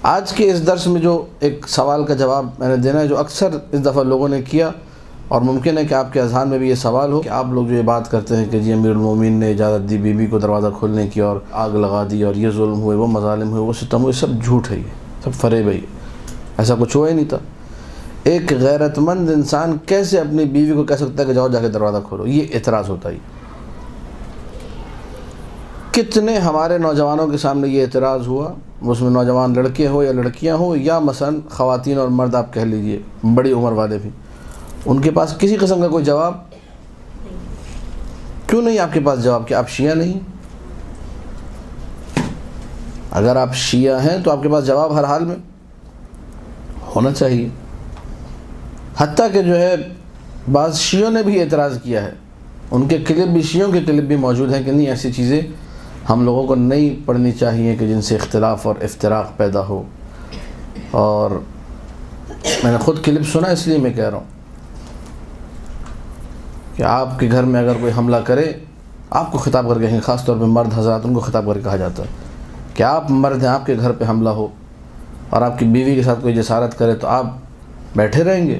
آج کے اس درس میں جو ایک سوال کا جواب میں نے دینا ہے جو اکثر اس دفعہ لوگوں نے کیا، اور ممکن ہے کہ آپ کے اذہان میں بھی یہ سوال ہو کہ آپ لوگ جو یہ بات کرتے ہیں کہ جی امیر المومنین نے اجازت دی بیوی کو دروازہ کھولنے کی اور آگ لگا دی اور یہ ظلم ہوئے، وہ مظالم ہوئے، وہ ستم ہوئے، سب جھوٹ ہے، یہ سب فریب ہے، ایسا کچھ ہوا ہی نہیں تھا۔ ایک غیرت مند انسان کیسے اپنی بیوی کو کہہ سکتا ہے کہ جاؤ جا کے دروازہ کھولو؟ یہ اعتراض ہوتا ہے۔ کتنے ہمارے نوجوانوں کے سامنے یہ اعتراض ہوا، اس میں نوجوان لڑکے ہو یا لڑکیاں ہوں یا مثلا خواتین اور مرد آپ کہہ لیجئے، بڑی عمر والے بھی، ان کے پاس کسی قسم کا کوئی جواب کیوں نہیں؟ آپ کے پاس جواب کہ آپ شیعہ نہیں؟ اگر آپ شیعہ ہیں تو آپ کے پاس جواب ہر حال میں ہونا چاہیے۔ حتیٰ کہ جو ہے بعض شیعوں نے بھی اعتراض کیا ہے، ان کے کلپ بھی، شیعوں کے کلپ بھی موجود ہیں کہ نہیں، ایسی چیزیں ہم لوگوں کو نہیں پڑھنی چاہیے کہ جن سے اختلاف اور افتراق پیدا ہو۔ اور میں نے خود کلپ سنا، اس لیے میں کہہ رہا ہوں کہ آپ کے گھر میں اگر کوئی حملہ کرے، آپ کو خطاب کر کے، خاص طور پہ مرد حضرات، ان کو خطاب کر کے کہا جاتا ہے کہ آپ مرد ہیں، آپ کے گھر پہ حملہ ہو اور آپ کی بیوی کے ساتھ کوئی جسارت کرے تو آپ بیٹھے رہیں گے،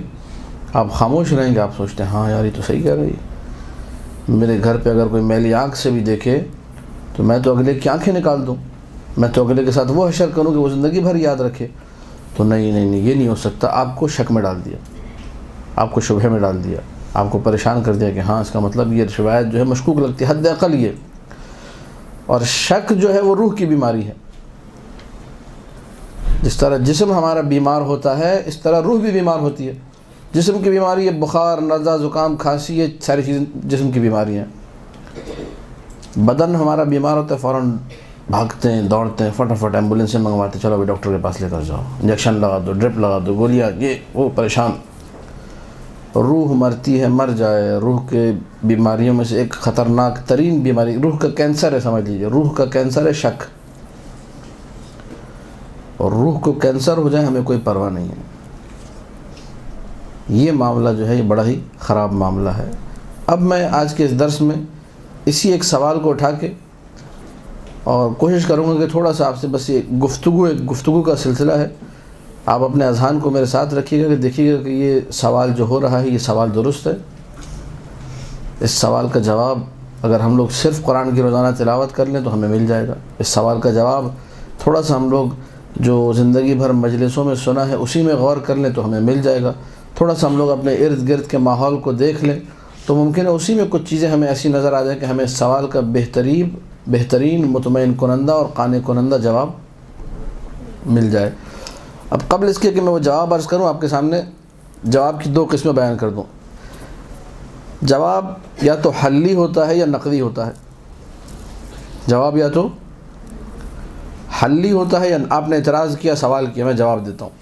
آپ خاموش رہیں گے؟ آپ سوچتے ہیں ہاں یار یہ تو صحیح کہہ رہی ہے، میرے گھر پہ اگر کوئی میلی آنکھ سے بھی دیکھے تو میں تو اگلے کی آنکھیں نکال دوں، میں تو اگلے کے ساتھ وہ حشر کروں کہ وہ زندگی بھر یاد رکھے۔ تو نہیں، یہ نہیں ہو سکتا۔ آپ کو شک میں ڈال دیا، آپ کو شبہے میں ڈال دیا، آپ کو پریشان کر دیا کہ ہاں اس کا مطلب یہ روایت جو ہے مشکوک لگتی ہے، حد اقل یہ۔ اور شک جو ہے وہ روح کی بیماری ہے۔ جس طرح جسم ہمارا بیمار ہوتا ہے، اس طرح روح بھی بیمار ہوتی ہے۔ جسم کی بیماری ہے بخار، نزلہ، زکام، کھانسی، یہ ساری چیزیں جسم کی بیماری ہیں۔ بدن ہمارا بیمار ہوتا ہے، فوراً بھاگتے ہیں، دوڑتے ہیں، فٹافٹ ایمبولینس سے منگواتے ہیں، چلو ابھی ڈاکٹر کے پاس لے کر جاؤ، انجیکشن لگا دو، ڈرپ لگا دو، گولیاں، یہ وہ، پریشان۔ روح مرتی ہے، مر جائے۔ روح کے بیماریوں میں سے ایک خطرناک ترین بیماری روح کا کینسر ہے، سمجھ لیجیے، روح کا کینسر ہے شک۔ اور روح کو کینسر ہو جائے ہمیں کوئی پرواہ نہیں ہے۔ یہ معاملہ جو ہے یہ بڑا ہی خراب معاملہ ہے۔ اب میں آج کے اس درس میں اسی ایک سوال کو اٹھا کے اور کوشش کروں گا کہ تھوڑا سا آپ سے بس یہ گفتگو کا سلسلہ ہے، آپ اپنے اذہان کو میرے ساتھ رکھیے گا کہ دیکھیے گا کہ یہ سوال جو ہو رہا ہے یہ سوال درست ہے۔ اس سوال کا جواب اگر ہم لوگ صرف قرآن کی روزانہ تلاوت کر لیں تو ہمیں مل جائے گا۔ اس سوال کا جواب تھوڑا سا ہم لوگ جو زندگی بھر مجلسوں میں سنا ہے اسی میں غور کر لیں تو ہمیں مل جائے گا۔ تھوڑا سا ہم لوگ اپنے ارد گرد کے ماحول کو دیکھ لیں تو ممکن ہے اسی میں کچھ چیزیں ہمیں ایسی نظر آ جائیں کہ ہمیں اس سوال کا بہترین مطمئن کنندہ اور قانع کنندہ جواب مل جائے۔ اب قبل اس کے کہ میں وہ جواب عرض کروں، آپ کے سامنے جواب کی دو قسمیں بیان کر دوں۔ جواب یا تو حلی ہوتا ہے یا نقدی ہوتا ہے۔ جواب یا تو حلی ہوتا ہے یا آپ نے اعتراض کیا، سوال کیا، میں جواب دیتا ہوں۔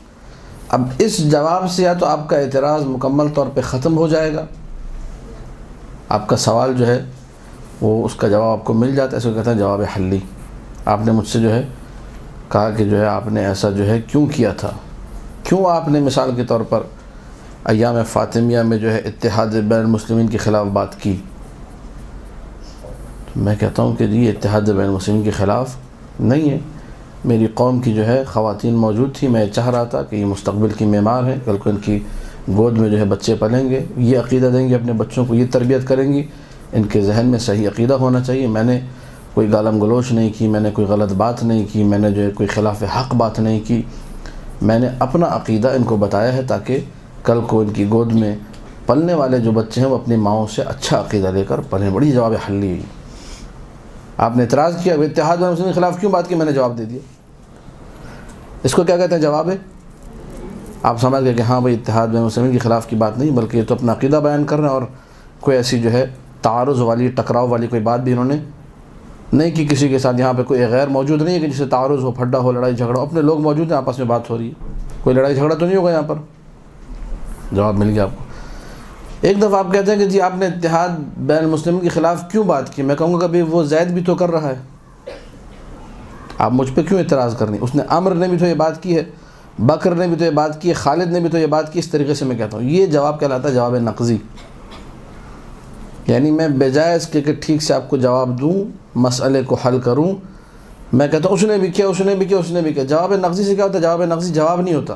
اب اس جواب سے یا تو آپ کا اعتراض مکمل طور پہ ختم ہو جائے گا، آپ کا سوال جو ہے وہ اس کا جواب آپ کو مل جاتا ہے، اس کو کہتے ہیں جواب حلی۔ آپ نے مجھ سے جو ہے کہا کہ جو ہے آپ نے ایسا جو ہے کیوں کیا تھا، کیوں آپ نے مثال کے طور پر ایام فاطمیہ میں جو ہے اتحاد بین المسلمین کے خلاف بات کی۔ تو میں کہتا ہوں کہ یہ اتحاد بین المسلمین کے خلاف نہیں ہے، میری قوم کی جو ہے خواتین موجود تھی، میں چاہ رہا تھا کہ یہ مستقبل کی معمار ہیں، کل کو ان کی گود میں جو ہے بچے پلیں گے، یہ عقیدہ دیں گے اپنے بچوں کو، یہ تربیت کریں گی، ان کے ذہن میں صحیح عقیدہ ہونا چاہیے۔ میں نے کوئی گالم گلوچ نہیں کی، میں نے کوئی غلط بات نہیں کی، میں نے جو ہے کوئی خلاف حق بات نہیں کی، میں نے اپنا عقیدہ ان کو بتایا ہے تاکہ کل کو ان کی گود میں پلنے والے جو بچے ہیں وہ اپنی ماؤں سے اچھا عقیدہ لے کر پلیں۔ بڑی جواب حلی ہے۔ آپ نے اعتراض کیا اتحاد بین المسلمین کے خلاف کیوں بات کی، میں نے جواب دے دیا۔ اس کو کیا کہتے ہیں؟ جواب ہے۔ آپ سمجھ گئے کہ ہاں بھائی اتحاد بین المسلمین کے خلاف کی بات نہیں، بلکہ یہ تو اپنا عقیدہ بیان کر رہے ہیں، اور کوئی ایسی جو ہے تعارض والی، ٹکراؤ والی کوئی بات بھی انہوں نے نہیں کی کسی کے ساتھ۔ یہاں پہ کوئی غیر موجود نہیں ہے کہ جسے تعارض ہو، پھڈا ہو، لڑائی جھگڑا، اپنے لوگ موجود ہیں، آپس میں بات ہو رہی ہے، کوئی لڑائی جھگڑا تو نہیں ہوگا یہاں پر۔ جواب مل گیا آپ کو۔ ایک دفعہ آپ کہتے ہیں کہ جی آپ نے اتحاد بین المسلمین کے خلاف کیوں بات کی، میں کہوں گا کہ بھائی وہ زید بھی تو کر رہا ہے، آپ مجھ پہ کیوں اعتراض کرنی؟ اس نے عمر نے بھی تو یہ بات کی ہے، بکر نے بھی تو یہ بات کی ہے، خالد نے بھی تو یہ بات کی۔ اس طریقے سے میں کہتا ہوں یہ جواب کہلاتا ہے جواب نقضی۔ یعنی میں بجائے اس کے کہ ٹھیک سے آپ کو جواب دوں، مسئلے کو حل کروں، میں کہتا ہوں اس نے بھی کیا، اس نے بھی کیا، اس نے بھی کیا. جواب نقضی سے کیا ہوتا ہے؟ جواب نقضی جواب نہیں ہوتا.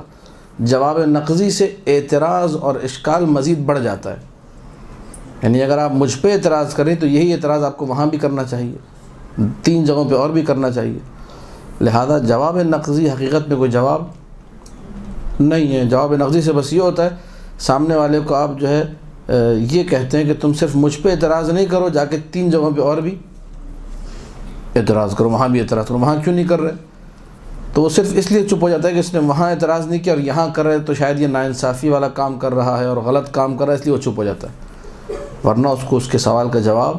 جواب نقضی سے اعتراض اور اشکال مزید بڑھ جاتا ہے. یعنی اگر آپ مجھ پہ اعتراض کریں تو یہی اعتراض آپ کو وہاں بھی کرنا چاہیے، 3 جگہوں پہ اور بھی کرنا چاہیے. لہذا جواب نقضی حقیقت میں کوئی جواب نہیں ہے. جواب نقضی سے بس یہ ہوتا ہے سامنے والے کو آپ جو ہے یہ کہتے ہیں کہ تم صرف مجھ پہ اعتراض نہیں کرو، جا کے 3 جگہوں پہ اور بھی اعتراض کرو، وہاں بھی اعتراض کرو. وہاں کیوں نہیں کر رہے؟ تو وہ صرف اس لیے چپ ہو جاتا ہے کہ اس نے وہاں اعتراض نہیں کیا اور یہاں کر رہے تو شاید یہ ناانصافی والا کام کر رہا ہے اور غلط کام کر رہا ہے، اس لیے وہ چپ ہو جاتا ہے، ورنہ اس کو اس کے سوال کا جواب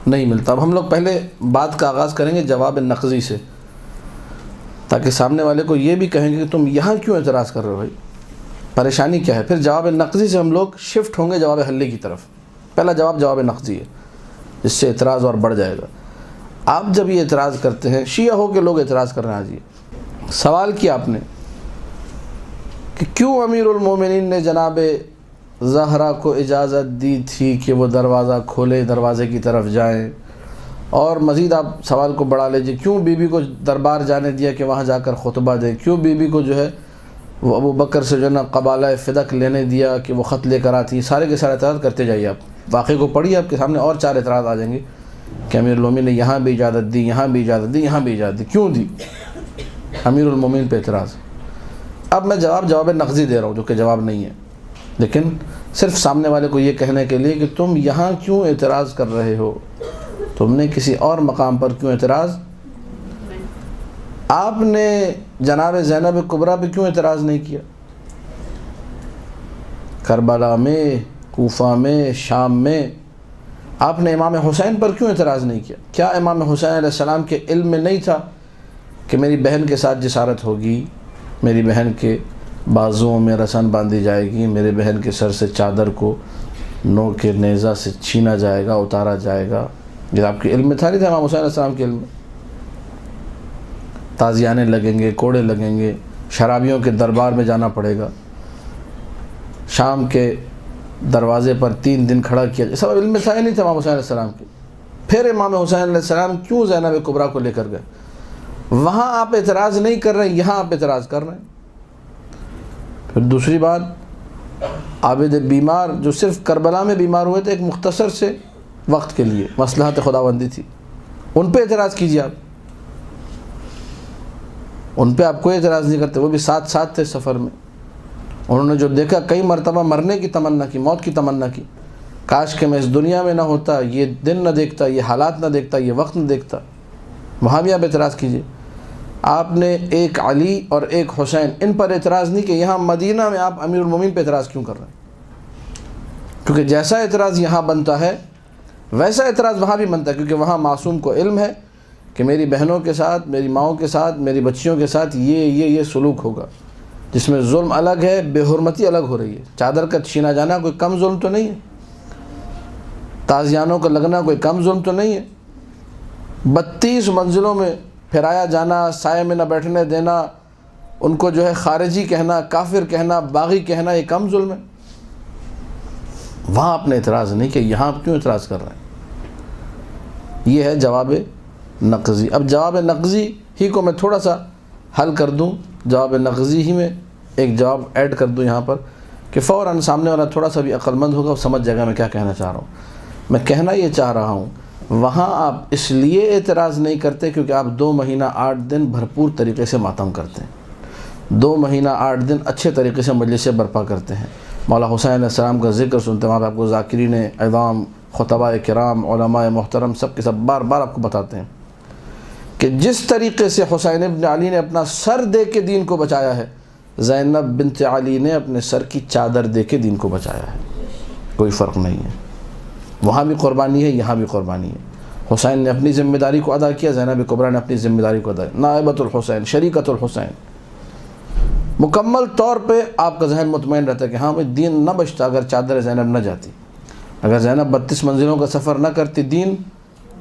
نہیں ملتا. اب ہم لوگ پہلے بات کا آغاز کریں گے جواب نقضی سے، تاکہ سامنے والے کو یہ بھی کہیں گے کہ تم یہاں کیوں اعتراض کر رہے ہو بھائی، پریشانی کیا ہے. پھر جواب نقضی سے ہم لوگ شفٹ ہوں گے جواب حلی کی طرف. پہلا جواب نقضی ہے، جس سے اعتراض اور بڑھ جائے گا. آپ جب یہ اعتراض کرتے ہیں، شیعہ ہو کے لوگ اعتراض کر رہے ہیں، آج یہ سوال کیا آپ نے کہ کیوں امیر المومنین نے جناب زہرا کو اجازت دی تھی کہ وہ دروازہ کھولے، دروازے کی طرف جائیں، اور مزید آپ سوال کو بڑھا لیجئے کیوں بی بی کو دربار جانے دیا کہ وہاں جا کر خطبہ دے، کیوں بی بی کو جو ہے وہ ابو بکر سے جو ہے نا قبالہ فدق لینے دیا کہ وہ خط لے کر آتی. سارے کے سارے اعتراض کرتے جائیے. آپ واقعے کو پڑھیے، آپ کے سامنے اور 4 اعتراض آ جائیں گے کہ امیر المومنین نے یہاں بھی اجازت دی، یہاں بھی اجازت دی، یہاں بھی اجازت دی. کیوں دی؟ امیر المومنین پہ اعتراض. اب میں جواب نقضی دے رہا ہوں جو کہ جواب نہیں ہے، لیکن صرف سامنے والے کو یہ کہنے کے لیے کہ تم یہاں کیوں اعتراض کر رہے ہو، تم نے کسی اور مقام پر کیوں اعتراض، آپ نے جناب زینب کبریٰ پہ کیوں اعتراض نہیں کیا، کربلا میں، کوفہ میں، شام میں آپ نے امام حسین پر کیوں اعتراض نہیں کیا؟ کیا امام حسین علیہ السلام کے علم میں نہیں تھا کہ میری بہن کے ساتھ جسارت ہوگی، میری بہن کے بازوؤں میں رسن باندھی جائے گی، میرے بہن کے سر سے چادر کو نو کے نیزہ سے چھینا جائے گا، اتارا جائے گا؟ یہ آپ کے علم میں تھا نہیں تھا امام حسین علیہ السلام کے علم میں؟ تازیانے لگیں گے، کوڑے لگیں گے، شرابیوں کے دربار میں جانا پڑے گا، شام کے دروازے پر 3 دن کھڑا کیا، یہ سب علم میں تھا ہی نہیں تھا امام حسین علیہ السلام کے. پھر امام حسین علیہ السلام کیوں زینب کبریٰ کو لے کر گئے؟ وہاں آپ اعتراض نہیں کر رہے ہیں، یہاں آپ اعتراض کر رہے ہیں. پھر دوسری بات، عابد بیمار جو صرف کربلا میں بیمار ہوئے تھے ایک مختصر سے وقت کے لیے، مصلحت خداوندی تھی، ان پہ اعتراض کیجیے. آپ ان پہ آپ کوئی اعتراض نہیں کرتے، وہ بھی ساتھ تھے سفر میں. انہوں نے جو دیکھا، کئی مرتبہ مرنے کی تمنا کی، موت کی تمنا کی، کاش کہ میں اس دنیا میں نہ ہوتا، یہ دن نہ دیکھتا، یہ حالات نہ دیکھتا، یہ وقت نہ دیکھتا. وہاں بھی آپ اعتراض کیجیے. آپ نے ایک علی اور ایک حسین ان پر اعتراض نہیں کہ یہاں مدینہ میں آپ امیر المومنین پہ اعتراض کیوں کر رہے ہیں؟ کیونکہ جیسا اعتراض یہاں بنتا ہے ویسا اعتراض وہاں بھی بنتا ہے، کیونکہ وہاں معصوم کو علم ہے کہ میری بہنوں کے ساتھ، میری ماؤں کے ساتھ، میری بچیوں کے ساتھ یہ سلوک ہوگا، جس میں ظلم الگ ہے، بے حرمتی الگ ہو رہی ہے. چادر کا چھینا جانا کوئی کم ظلم تو نہیں ہے، تازیانوں کا لگنا کوئی کم ظلم تو نہیں ہے، 32 منزلوں میں پھرایا جانا، سائے میں نہ بیٹھنے دینا، ان کو جو ہے خارجی کہنا، کافر کہنا، باغی کہنا، یہ کم ظلم ہے. وہاں آپ نے اعتراض نہیں کہ یہاں آپ کیوں اعتراض کر رہے ہیں. یہ ہے جواب نقضی. اب جواب نقضی ہی کو میں تھوڑا سا حل کر دوں، جواب نقضی ہی میں ایک جواب ایڈ کر دوں یہاں پر کہ فوراً سامنے والا تھوڑا سا بھی عقل مند ہوگا اور سمجھ جائے گا میں کیا کہنا چاہ رہا ہوں. میں کہنا یہ چاہ رہا ہوں، وہاں آپ اس لیے اعتراض نہیں کرتے کیونکہ آپ 2 مہینہ 8 دن بھرپور طریقے سے ماتم کرتے ہیں، 2 مہینہ 8 دن اچھے طریقے سے مجلسیں برپا کرتے ہیں، مولا حسین علیہ السلام کا ذکر سنتے ہیں، وہاں پہ آپ کو ذاکرین اعظام، خطباء کرام، علماء محترم سب کے سب بار بار آپ کو بتاتے ہیں کہ جس طریقے سے حسین ابن علی نے اپنا سر دے کے دین کو بچایا ہے، زینب بنت علی نے اپنے سر کی چادر دے کے دین کو بچایا ہے. کوئی فرق نہیں ہے، وہاں بھی قربانی ہے، یہاں بھی قربانی ہے. حسین نے اپنی ذمہ داری کو ادا کیا، زینب کبریٰ نے اپنی ذمہ داری کو ادا کیا. نائبۃ الحسین، شریکۃ الحسین. مکمل طور پہ آپ کا ذہن مطمئن رہتا ہے کہ ہاں بھائی دین نہ بچتا اگر چادر زینب نہ جاتی، اگر زینب 32 منزلوں کا سفر نہ کرتی دین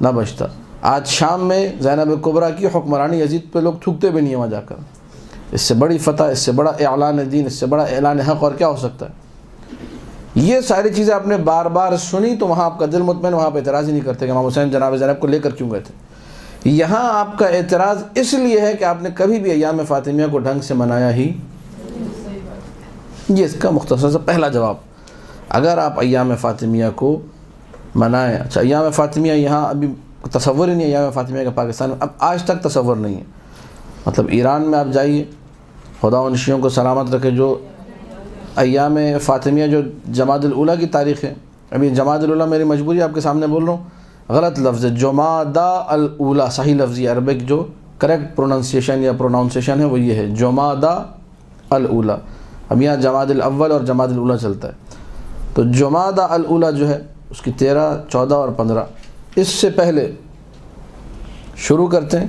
نہ بچتا. آج شام میں زینب کبریٰ کی حکمرانی یزید پہ لوگ تھوکتے بھی نہیں ہیں وہاں جا کر. اس سے بڑی فتح، اس سے بڑا اعلان دین، اس سے بڑا اعلان حق اور کیا ہو سکتا ہے؟ یہ ساری چیزیں آپ نے بار بار سنی تو وہاں آپ کا دل مطمئن، وہاں پہ اعتراض ہی نہیں کرتے کہ امام حسین جناب زینب کو لے کر کیوں گئے تھے. یہاں آپ کا اعتراض اس لیے ہے کہ آپ نے کبھی بھی ایام فاطمیہ کو ڈھنگ سے منایا ہی، یہ اس کا مختصر سا پہلا جواب۔ اگر آپ ایام فاطمیہ کو منائیں، اچھا ایام فاطمیہ یہاں ابھی تصور ہی نہیں ہے ایام فاطمیہ کا پاکستان میں، اب آج تک تصور نہیں ہے، مطلب ایران میں آپ جائیے، خدا ان شیعوں کو سلامت رکھے، جو ایام فاطمیہ جو جمادی الاولیٰ کی تاریخ ہے، ابھی جمادی الاولیٰ میری مجبوری آپ کے سامنے بول رہا ہوں، غلط لفظ ہے، جمادی الاولیٰ صحیح لفظ ہے، عربک جو کریکٹ پروننسیشن یا پروناؤنسیشن ہے وہ یہ ہے جمادی الاولیٰ۔ اب یہاں جمادی الاول اور جمادی الاولیٰ چلتا ہے، تو جمادی الاولیٰ جو ہے اس کی 13، 14 اور 15، اس سے پہلے شروع کرتے ہیں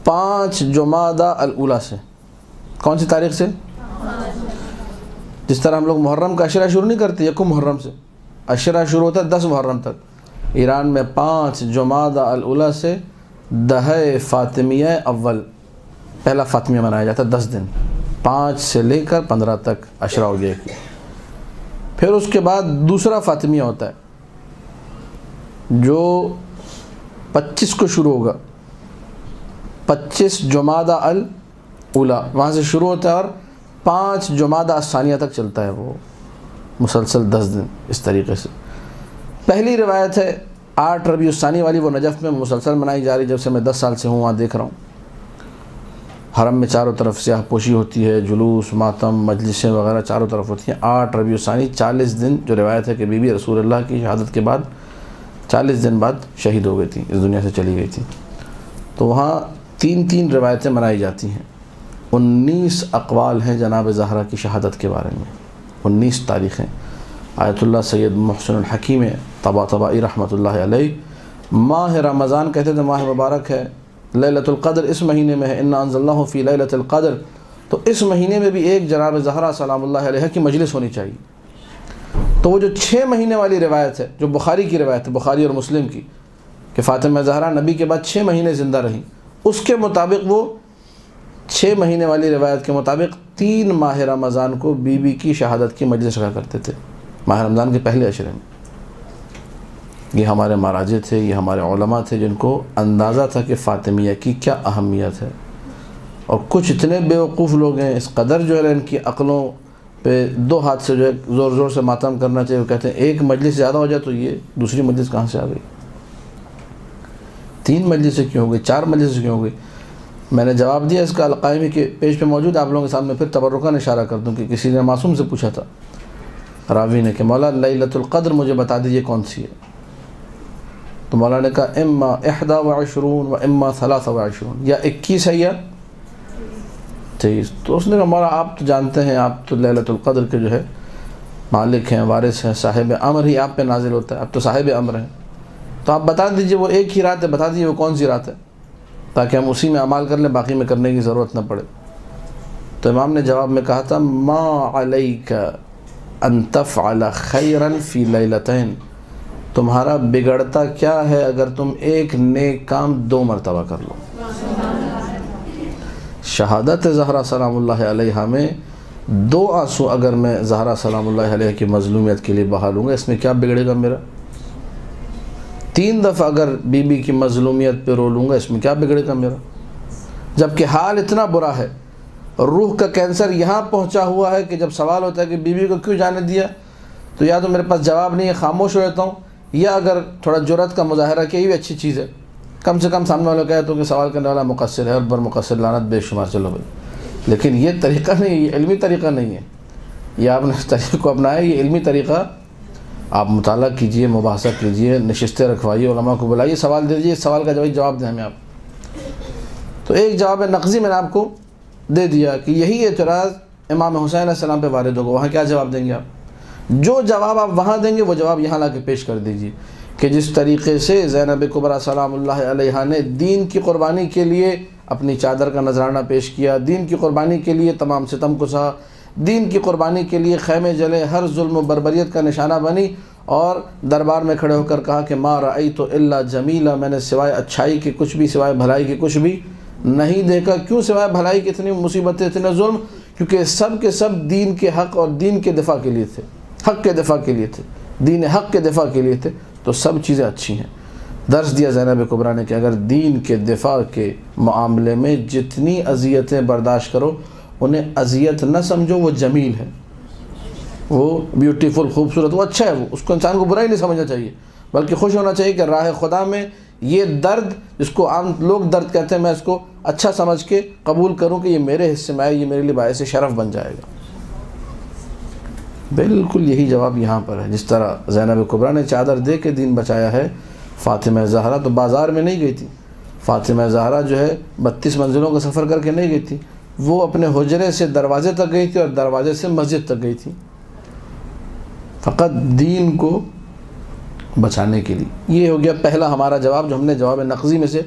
5 جمادی الاولیٰ سے۔ کون سی تاریخ سے؟ جس طرح ہم لوگ محرم کا عشرہ شروع نہیں کرتے یکم محرم سے، عشرہ شروع ہوتا ہے 10 محرم تک، ایران میں 5 جمادی الاولیٰ سے 10 فاطمیہ اول، پہلا فاطمیہ منایا جاتا ہے 10 دن، 5 سے لے کر 15 تک عشرہ ہو گیا۔ پھر اس کے بعد دوسرا فاطمیہ ہوتا ہے جو 25 کو شروع ہوگا، 25 جمادی الاولیٰ وہاں سے شروع ہوتا ہے اور 5 جمادی الثانیہ تک چلتا ہے، وہ مسلسل 10 دن اس طریقے سے۔ پہلی روایت ہے 8 ربیع الثانی والی، وہ نجف میں مسلسل منائی جا رہی جب سے میں 10 سال سے ہوں وہاں دیکھ رہا ہوں، حرم میں چاروں طرف سیاہ پوشی ہوتی ہے، جلوس، ماتم، مجلسیں وغیرہ چاروں طرف ہوتی ہیں۔ 8 ربیع الثانی 40 دن جو روایت ہے کہ بی بی رسول اللہ کی شہادت کے بعد 40 دن بعد شہید ہو گئی تھی، اس دنیا سے چلی گئی تھی، تو وہاں 3 روایتیں منائی جاتی ہیں۔ 19 اقوال ہیں جناب زہرا کی شہادت کے بارے میں، 19 تاریخیں۔ آیت اللہ سید محسن الحکیم طباطبائی رحمۃ اللہ علیہ ماہ رمضان کہتے تھے ماہ مبارک ہے، لیلۃ القدر اس مہینے میں ہے، انا انزلناہ فی لیلۃ القدر، تو اس مہینے میں بھی ایک جناب زہرا سلام اللہ علیہ کی مجلس ہونی چاہیے۔ تو وہ جو 6 مہینے والی روایت ہے جو بخاری کی روایت ہے، بخاری اور مسلم کی، کہ فاطمہ زہرا نبی کے بعد 6 مہینے زندہ رہیں، اس کے مطابق وہ 6 مہینے والی روایت کے مطابق 3 ماہ رمضان کو بی بی کی شہادت کی مجلس رکھا کرتے تھے، ماہ رمضان کے پہلے عشرے میں۔ یہ ہمارے مراجع تھے، یہ ہمارے علماء تھے جن کو اندازہ تھا کہ فاطمیہ کی کیا اہمیت ہے، اور کچھ اتنے بیوقوف لوگ ہیں اس قدر جو ہے ان کی عقلوں پہ 2 ہاتھ سے جو ہے زور زور سے ماتم کرنا چاہیے، وہ کہتے ہیں ایک مجلس زیادہ ہو جائے تو یہ دوسری مجلس کہاں سے آ گئی، 3 مجلسیں کیوں ہو گئی، 4 مجلسیں کیوں ہو گئی؟ میں نے جواب دیا اس کا القائمی کے پیج پہ موجود، آپ لوگوں کے سامنے پھر تبرکاً اشارہ کر دوں کہ کسی نے معصوم سے پوچھا تھا راوی نے کہ مولا لیلۃ القدر مجھے بتا دیجئے کون سی ہے، تو مولا نے کہا اما 21 و اما 23، یا 21 ہے یا 23۔ تو اس نے کہا مولا آپ تو جانتے ہیں، آپ تو لیلۃ القدر کے جو ہے مالک ہیں، وارث ہیں، صاحب امر ہی آپ پہ نازل ہوتا ہے، آپ تو صاحب امر ہیں، تو آپ بتا دیجئے وہ ایک ہی رات ہے، بتا دیجئے وہ کون سی رات ہے تاکہ ہم اسی میں عمل کر لیں، باقی میں کرنے کی ضرورت نہ پڑے۔ تو امام نے جواب میں کہا تھا ما علیک ان تفعل خیرا فی لیلتین، تمہارا بگڑتا کیا ہے اگر تم ایک نیک کام 2 مرتبہ کر لو۔ شہادت زہرا سلام اللہ علیہ میں 2 آنسو اگر میں زہرا سلام اللہ علیہ کی مظلومیت کے لیے بہا لوں گا، اس میں کیا بگڑے گا میرا؟ 3 دفعہ اگر بی بی کی مظلومیت پہ رو لوں گا، اس میں کیا بگڑے گا میرا؟ جبکہ حال اتنا برا ہے، روح کا کینسر یہاں پہنچا ہوا ہے کہ جب سوال ہوتا ہے کہ بی بی کو کیوں جانے دیا، تو یا تو میرے پاس جواب نہیں ہے، خاموش ہو جاتا ہوں، یا اگر تھوڑا جرأت کا مظاہرہ کیا، یہ بھی اچھی چیز ہے، کم سے کم سامنے والوں کہے تو کہ سوال کرنے والا مقصر ہے اور بر مقصر لعنت بے شمار، چلو بھائی، لیکن یہ طریقہ نہیں، یہ علمی طریقہ نہیں ہے، یہ آپ نے اس طریقے کو اپنایا، یہ علمی طریقہ، آپ مطالعہ کیجئے، مباحثہ کیجئے، نشستیں رکھوائیے، علماء کو بلائیے، سوال دے دیجئے، اس سوال کا جواب دیں ہمیں آپ۔ تو ایک جواب نقضی میں نے آپ کو دے دیا کہ یہی اعتراض امام حسین علیہ السلام پہ وارد ہوگا، وہاں کیا جواب دیں گے آپ؟ جو جواب آپ وہاں دیں گے وہ جواب یہاں لا کے پیش کر دیجئے کہ جس طریقے سے زینب کبریٰ سلام اللہ علیہا نے دین کی قربانی کے لیے اپنی چادر کا نذرانہ پیش کیا، دین کی قربانی کے لیے تمام ستم کو سہا، دین کی قربانی کے لیے خیمے جلے، ہر ظلم و بربریت کا نشانہ بنی، اور دربار میں کھڑے ہو کر کہا کہ ما رأیت الا جمیلا، میں نے سوائے اچھائی کے کچھ بھی، سوائے بھلائی کے کچھ بھی نہیں دیکھا۔ کیوں سوائے بھلائی کی اتنی مصیبتیں، اتنے ظلم؟ کیونکہ سب کے سب دین کے حق اور دین کے دفاع کے لیے تھے، حق کے دفاع کے لیے تھے، دین حق کے دفاع کے لیے تھے، تو سب چیزیں اچھی ہیں۔ درس دیا زینب کبریٰ نے کہ اگر دین کے دفاع کے معاملے میں جتنی اذیتیں برداشت کرو انہیں اذیت نہ سمجھو، وہ جمیل ہے، وہ بیوٹیفل، خوبصورت، وہ اچھا ہے، وہ اس کو انسان کو برا ہی نہیں سمجھنا چاہیے، بلکہ خوش ہونا چاہیے کہ راہ خدا میں یہ درد جس کو عام لوگ درد کہتے ہیں میں اس کو اچھا سمجھ کے قبول کروں کہ یہ میرے حصے میں آئے، یہ میرے لیے باعث شرف بن جائے گا۔ بالکل یہی جواب یہاں پر ہے۔ جس طرح زینب کبریٰ نے چادر دے کے دین بچایا ہے، فاطمہ زہرا تو بازار میں نہیں گئی تھی، فاطمہ زہرا جو ہے 32 منزلوں کا سفر کر کے نہیں گئی تھی، وہ اپنے حجرے سے دروازے تک گئی تھی اور دروازے سے مسجد تک گئی تھی، فقط دین کو بچانے کے لیے۔ یہ ہو گیا پہلا ہمارا جواب جو ہم نے جواب نقضی میں سے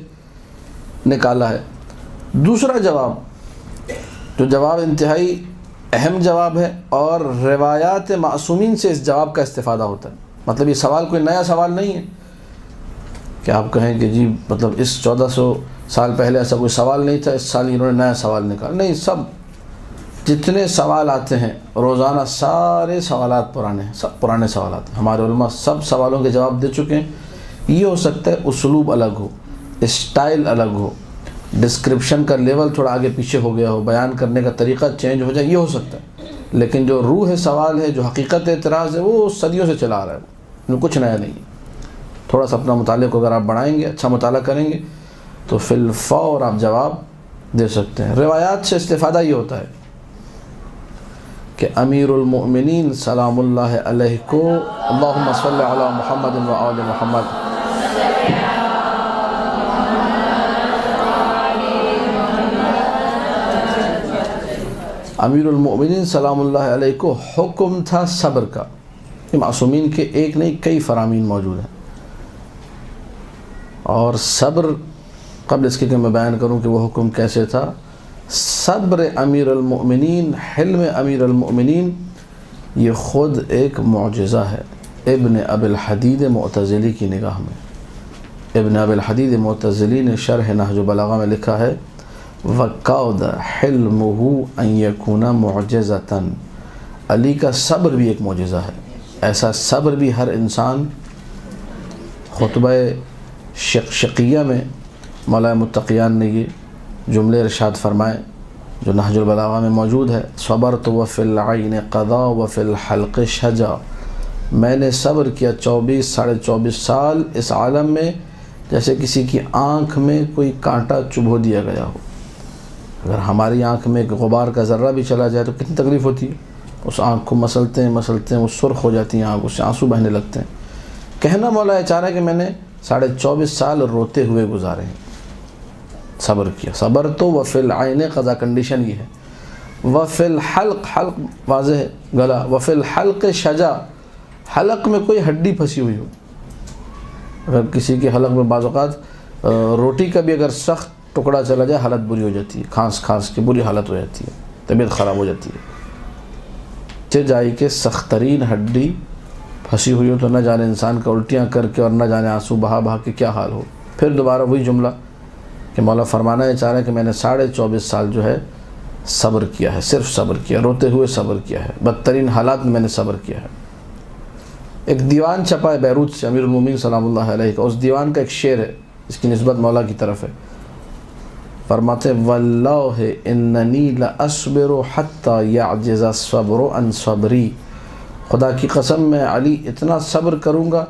نکالا ہے۔ دوسرا جواب جو جواب انتہائی اہم جواب ہے اور روایات معصومین سے اس جواب کا استفادہ ہوتا ہے، مطلب یہ سوال کوئی نیا سوال نہیں ہے کہ آپ کہیں کہ جی مطلب اس 1400 سال پہلے ایسا کوئی سوال نہیں تھا، اس سال انہوں نے نیا سوال نکالا، نہیں، سب جتنے سوال آتے ہیں روزانہ سارے سوالات پرانے ہیں، سب پرانے سوالات ہیں، ہمارے علماء سب سوالوں کے جواب دے چکے ہیں۔ یہ ہو سکتا ہے اسلوب الگ ہو، اسٹائل الگ ہو، ڈسکرپشن کا لیول تھوڑا آگے پیچھے ہو گیا ہو، بیان کرنے کا طریقہ چینج ہو جائے، یہ ہو سکتا ہے، لیکن جو روح سوال ہے، جو حقیقت اعتراض ہے، وہ صدیوں سے چلا آ رہا ہے، کچھ نیا نہیں ہے۔ تھوڑا سا اپنا مطالعے کو اگر آپ بڑھائیں گے، اچھا مطالعہ کریں گے تو فی الفور آپ جواب دے سکتے ہیں۔ روایات سے استفادہ یہ ہوتا ہے کہ امیر المؤمنین سلام اللہ علیہ کو اللہم صلی علی محمد و آل محمد امیر المؤمنین سلام اللہ علیہ کو حکم تھا صبر کا۔ یہ معصومین کے ایک نہیں کئی فرامین موجود ہیں، اور صبر قبل اس کے کہ میں بیان کروں کہ وہ حکم کیسے تھا، صبر امیر المؤمنین، حلم امیر المؤمنین، یہ خود ایک معجزہ ہے۔ ابن ابی الحدید معتزلی کی نگاہ میں، ابن ابی الحدید معتزلی نے شرح نہج البلاغہ میں لکھا ہے وَقَوْدَ حِلْمُهُ أَن يَكُونَ مُعْجِزَةً، علی کا صبر بھی ایک معجزہ ہے۔ ایسا صبر بھی ہر انسان، خطبہ شقیہ میں مولا متقیان نے یہ جملے ارشاد فرمائے جو نہج البلاغہ میں موجود ہے، صبرت وفی العین قضا وفی الحلق شجا، میں نے صبر کیا 24 سال اس عالم میں جیسے کسی کی آنکھ میں کوئی کانٹا چبھو دیا گیا ہو۔ اگر ہماری آنکھ میں ایک غبار کا ذرہ بھی چلا جائے تو کتنی تکلیف ہوتی ہے، اس آنکھ کو مسلتے ہیں وہ سرخ ہو جاتی ہیں آنکھ، اس سے آنسو بہنے لگتے ہیں۔ کہنا مولا یہ چاہ رہا ہے کہ میں نے 24.5 سال روتے ہوئے گزارے ہیں، صبر کیا۔ صبر تو وفی العین قضا، کنڈیشن یہ ہے۔ وفی الحلق، حلق واضح ہے گلا، وفی الحلق شجا، حلق میں کوئی ہڈی پھنسی ہوئی ہو، اگر کسی کے حلق میں بعض اوقات روٹی کا بھی اگر سخت ٹکڑا چلا جائے حالت بری ہو جاتی ہے، کھانس کے بری حالت ہو جاتی ہے، طبیعت خراب ہو جاتی ہے۔ جائی کہ سخت ترین ہڈی پھنسی ہوئی ہو تو نہ جانے انسان کا الٹیاں کر کے اور نہ جانے آنسو بہا کے کیا حال ہو۔ پھر دوبارہ وہی جملہ کہ مولا فرمانا یہ چاہ رہے ہیں کہ میں نے 24.5 سال جو ہے صبر کیا ہے، صرف صبر کیا، روتے ہوئے صبر کیا ہے، بدترین حالات میں نے صبر کیا ہے۔ ایک دیوان چھپا ہے بیروت سے امیر المومنین سلام اللہ علیہ کا، اس دیوان کا ایک شعر ہے، اس کی نسبت مولا کی طرف ہے۔ فرماتے واللہ اننی لاصبر حتی یعجز الصبر عن صبری، خدا کی قسم میں علی اتنا صبر کروں گا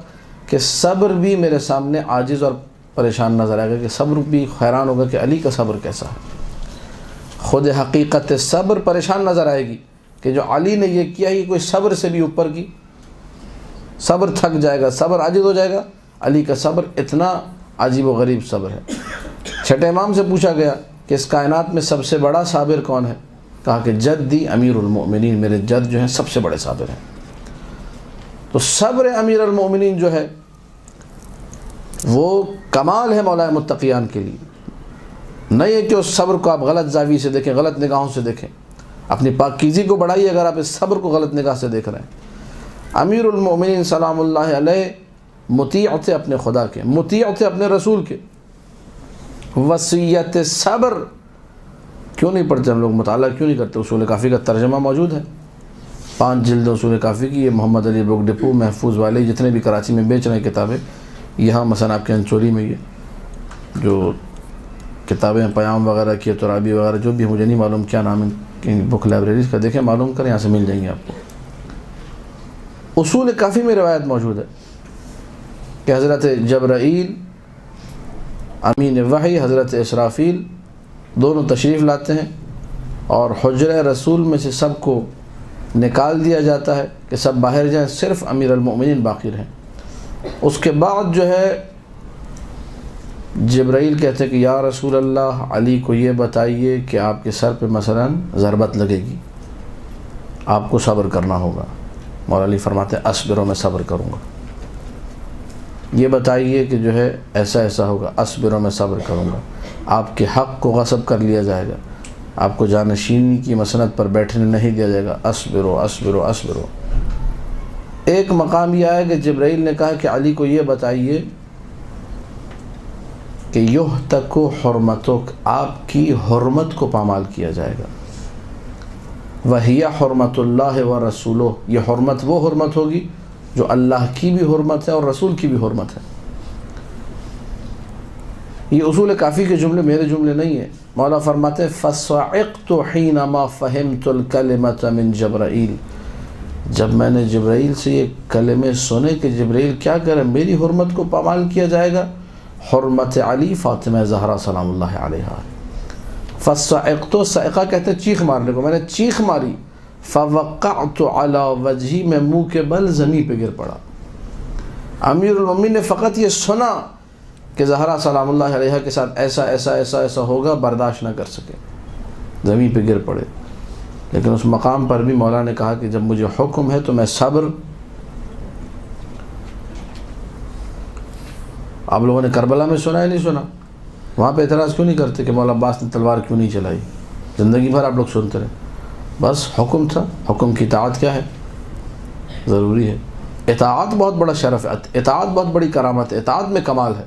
کہ صبر بھی میرے سامنے عاجز اور پریشان نظر آئے گا، کہ صبر بھی حیران ہوگا کہ علی کا صبر کیسا ہے۔ خود حقیقت صبر پریشان نظر آئے گی کہ جو علی نے یہ کیا ہے کوئی صبر سے بھی اوپر کی، صبر تھک جائے گا، صبر عاجز ہو جائے گا، علی کا صبر اتنا عجیب و غریب صبر ہے۔ چھٹے امام سے پوچھا گیا کہ اس کائنات میں سب سے بڑا صابر کون ہے؟ کہا کہ جدی امیر المؤمنین، میرے جد جو ہیں سب سے بڑے صابر ہیں۔ تو صبر امیر المؤمنین جو ہے وہ کمال ہے مولا متقیان کے لیے۔ نہیں ہے کہ اس صبر کو آپ غلط زاویے سے دیکھیں، غلط نگاہوں سے دیکھیں، اپنی پاکیزگی کو بڑھائیے اگر آپ اس صبر کو غلط نگاہ سے دیکھ رہے ہیں۔ امیر المؤمنین سلام اللہ علیہ مطیع تھے اپنے خدا کے، مطیع تھے اپنے رسول کے۔ وصیت صبر کیوں نہیں پڑھتے ہم لوگ، مطالعہ کیوں نہیں کرتے؟ اصول کافی کا ترجمہ موجود ہے، 5 جلد اصول کافی کی، یہ محمد علی بک ڈپو محفوظ والے جتنے بھی کراچی میں بیچ رہے ہیں کتابیں، یہاں مثلا آپ کے انچولی میں یہ جو کتابیں پیام وغیرہ کی ترابی وغیرہ جو بھی مجھے نہیں معلوم کیا نام ہے بک لائبریریز کا، دیکھیں معلوم کریں، یہاں سے مل جائیں گے آپ کو۔ اصول کافی میں روایت موجود ہے کہ حضرت جبرائیل امین وحی، حضرت اسرافیل دونوں تشریف لاتے ہیں اور حجرہ رسول میں سے سب کو نکال دیا جاتا ہے کہ سب باہر جائیں، صرف امیر المؤمنین باقی رہیں۔ اس کے بعد جو ہے جبرائیل کہتے ہیں کہ یا رسول اللہ علی کو یہ بتائیے کہ آپ کے سر پہ مثلا ضربت لگے گی، آپ کو صبر کرنا ہوگا۔ مولا علی فرماتے ہیں اصبرو، میں صبر کروں گا۔ یہ بتائیے کہ جو ہے ایسا ایسا ہوگا، اصبرو، میں صبر کروں گا۔ آپ کے حق کو غصب کر لیا جائے گا، آپ کو جانشینی کی مسند پر بیٹھنے نہیں دیا جائے گا، اصبرو اصبرو اصبرو۔ ایک مقام یہ آیا کہ جبرائیل نے کہا کہ علی کو یہ بتائیے کہ یحتک حرمتک، آپ کی حرمت کو پامال کیا جائے گا۔ وہی حرمت اللہ و رسولہ، یہ حرمت وہ حرمت ہوگی جو اللہ کی بھی حرمت ہے اور رسول کی بھی حرمت ہے۔ یہ اصول کافی کے جملے میرے جملے نہیں ہیں۔ مولا فرماتے ہیں فَصَعِقْتُ حِينَمَا فَهِمْتُ الْكَلِمَةَ مِنْ جبرائیل، جب میں نے جبرائیل سے یہ کلمے سنے کہ جبرائیل کیا کرے، میری حرمت کو پامال کیا جائے گا، حرمت علی فاطمہ زہرا سلام اللہ علیہا۔ فَصَعِقْتُ، صعقہ کہتے ہیں چیخ مارنے کو، میں نے چیخ ماری، فَوَقَعْتُ عَلَى وَجْهِي، میں منہ کے بل زمین پہ گر پڑا۔ امیر المؤمنین نے فقط یہ سنا کہ زہرا سلام اللہ علیہا کے ساتھ ایسا ایسا ایسا ایسا ہوگا، برداشت نہ کر سکے، زمین پہ گر پڑے۔ لیکن اس مقام پر بھی مولا نے کہا کہ جب مجھے حکم ہے تو میں صبر۔ آپ لوگوں نے کربلا میں سنا ہے نہیں سنا؟ وہاں پہ اعتراض کیوں نہیں کرتے کہ مولا عباس نے تلوار کیوں نہیں چلائی؟ زندگی بھر آپ لوگ سنتے رہے، بس حکم تھا، حکم کی اطاعت کیا ہے، ضروری ہے۔ اطاعت بہت بڑا شرف ہے، اطاعت بہت بڑی کرامت ہے، اطاعت میں کمال ہے۔